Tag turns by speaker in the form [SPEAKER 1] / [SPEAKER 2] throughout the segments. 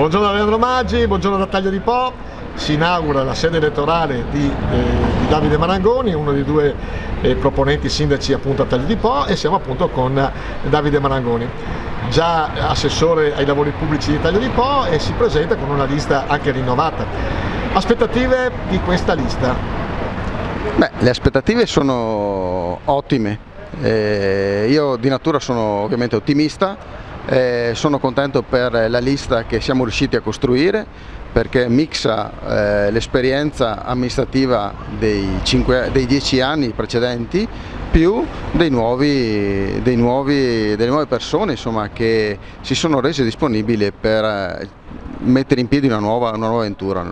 [SPEAKER 1] Buongiorno da Leandro Maggi, buongiorno da Taglio di Po. Si inaugura la sede elettorale di Davide Marangoni, uno dei due proponenti sindaci appunto a Taglio di Po, e siamo appunto con Davide Marangoni, già assessore ai lavori pubblici di Taglio di Po, e si presenta con una lista anche rinnovata. Aspettative di questa lista?
[SPEAKER 2] Beh, le aspettative sono ottime. Io di natura sono ovviamente ottimista. Sono contento per la lista che siamo riusciti a costruire, perché mixa l'esperienza amministrativa dei 10 anni precedenti più delle nuove persone, insomma, che si sono rese disponibili per mettere in piedi una nuova avventura.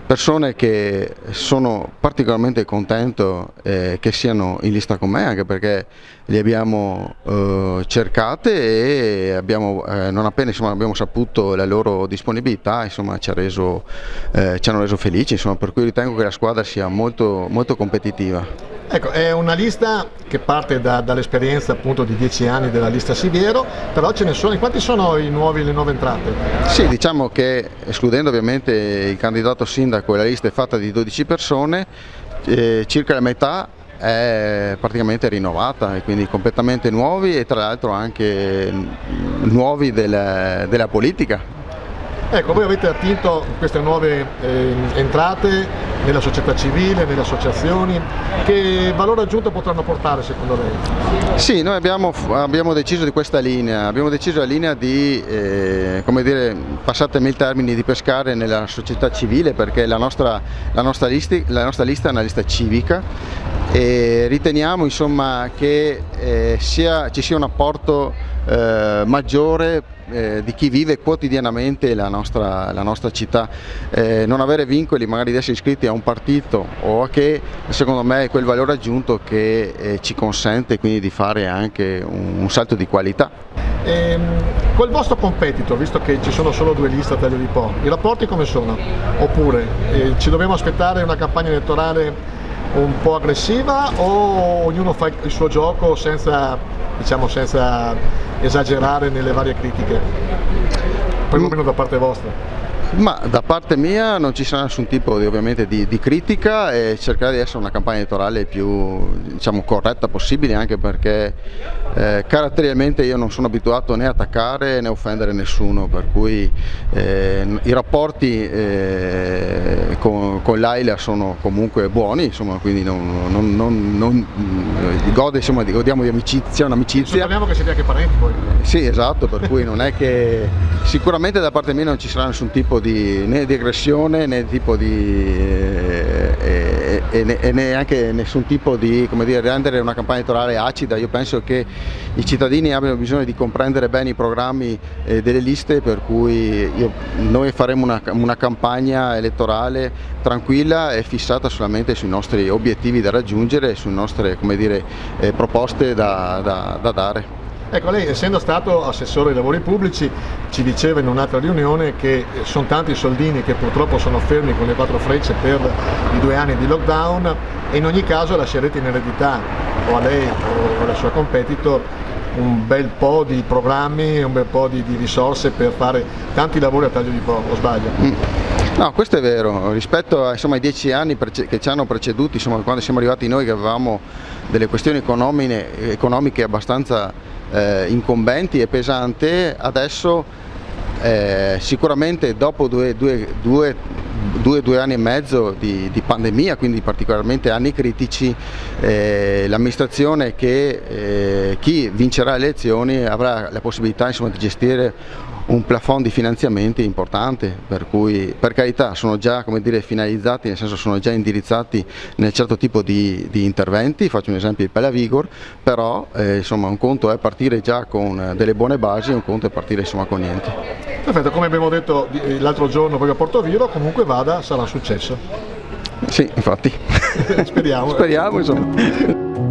[SPEAKER 2] Persone che sono particolarmente contento che siano in lista con me, anche perché li abbiamo cercate e non appena abbiamo saputo la loro disponibilità, insomma, ci hanno reso felici, insomma, per cui ritengo che la squadra sia molto, molto competitiva.
[SPEAKER 1] Ecco, è una lista che parte dall'esperienza appunto di 10 anni della lista Siviero, però ce ne sono. Quanti sono le nuove entrate?
[SPEAKER 2] Sì, diciamo che, escludendo ovviamente il candidato sindaco, la lista è fatta di 12 persone, circa la metà è praticamente rinnovata, e quindi completamente nuovi, e tra l'altro anche nuovi della politica.
[SPEAKER 1] Ecco, voi avete attinto queste nuove entrate nella società civile, nelle associazioni. Che valore aggiunto potranno portare secondo lei?
[SPEAKER 2] Sì, noi abbiamo deciso di questa linea, abbiamo deciso la linea di, come dire, passatemi il termine, di pescare nella società civile, perché la nostra lista è una lista civica, e riteniamo, insomma, che ci sia un apporto maggiore di chi vive quotidianamente la nostra città. Non avere vincoli magari di essere iscritti a un partito o a che, secondo me, è quel valore aggiunto che ci consente quindi di fare anche un salto di qualità.
[SPEAKER 1] Col vostro competitor, visto che ci sono solo due liste a Taglio di Po, i rapporti come sono? Oppure ci dobbiamo aspettare una campagna elettorale un po' aggressiva, o ognuno fa il suo gioco senza esagerare nelle varie critiche, perlomeno da parte vostra?
[SPEAKER 2] Ma da parte mia non ci sarà nessun tipo ovviamente di critica, e cercherà di essere una campagna elettorale più, diciamo, corretta possibile, anche perché caratterialmente io non sono abituato né a attaccare né a offendere nessuno, per cui i rapporti con l'AILA sono comunque buoni, insomma, quindi godiamo di amicizia, un'amicizia.
[SPEAKER 1] Speriamo che siete anche parenti poi.
[SPEAKER 2] Sì, esatto, per cui non è che sicuramente da parte mia non ci sarà nessun tipo né di aggressione, né tipo e neanche nessun tipo di, come dire, rendere una campagna elettorale acida. Io penso che i cittadini abbiano bisogno di comprendere bene i programmi delle liste, per cui noi faremo una campagna elettorale tranquilla e fissata solamente sui nostri obiettivi da raggiungere e sulle nostre, come dire, proposte da dare.
[SPEAKER 1] Ecco, lei, essendo stato assessore ai lavori pubblici, ci diceva in un'altra riunione che sono tanti soldini che purtroppo sono fermi con le 4 frecce per i 2 anni di lockdown, e in ogni caso lascerete in eredità, o a lei o alla sua competitor, un bel po' di programmi, un bel po' di risorse per fare tanti lavori a Taglio di Po, o sbaglio?
[SPEAKER 2] No, questo è vero. Rispetto ai 10 anni che ci hanno preceduti, insomma, quando siamo arrivati noi, che avevamo delle questioni economiche abbastanza incombenti e pesanti, adesso sicuramente dopo due anni e mezzo di pandemia, quindi particolarmente anni critici, l'amministrazione, che chi vincerà le elezioni avrà la possibilità, insomma, di gestire un plafond di finanziamenti importante, per cui, per carità, sono già, come dire, finalizzati, nel senso sono già indirizzati nel certo tipo di interventi. Faccio un esempio di Pella Vigor, però insomma, un conto è partire già con delle buone basi, un conto è partire, insomma, con niente.
[SPEAKER 1] Perfetto, come abbiamo detto l'altro giorno proprio a Portoviro, comunque vada, sarà un successo.
[SPEAKER 2] Sì, infatti.
[SPEAKER 1] Speriamo.
[SPEAKER 2] Speriamo, insomma.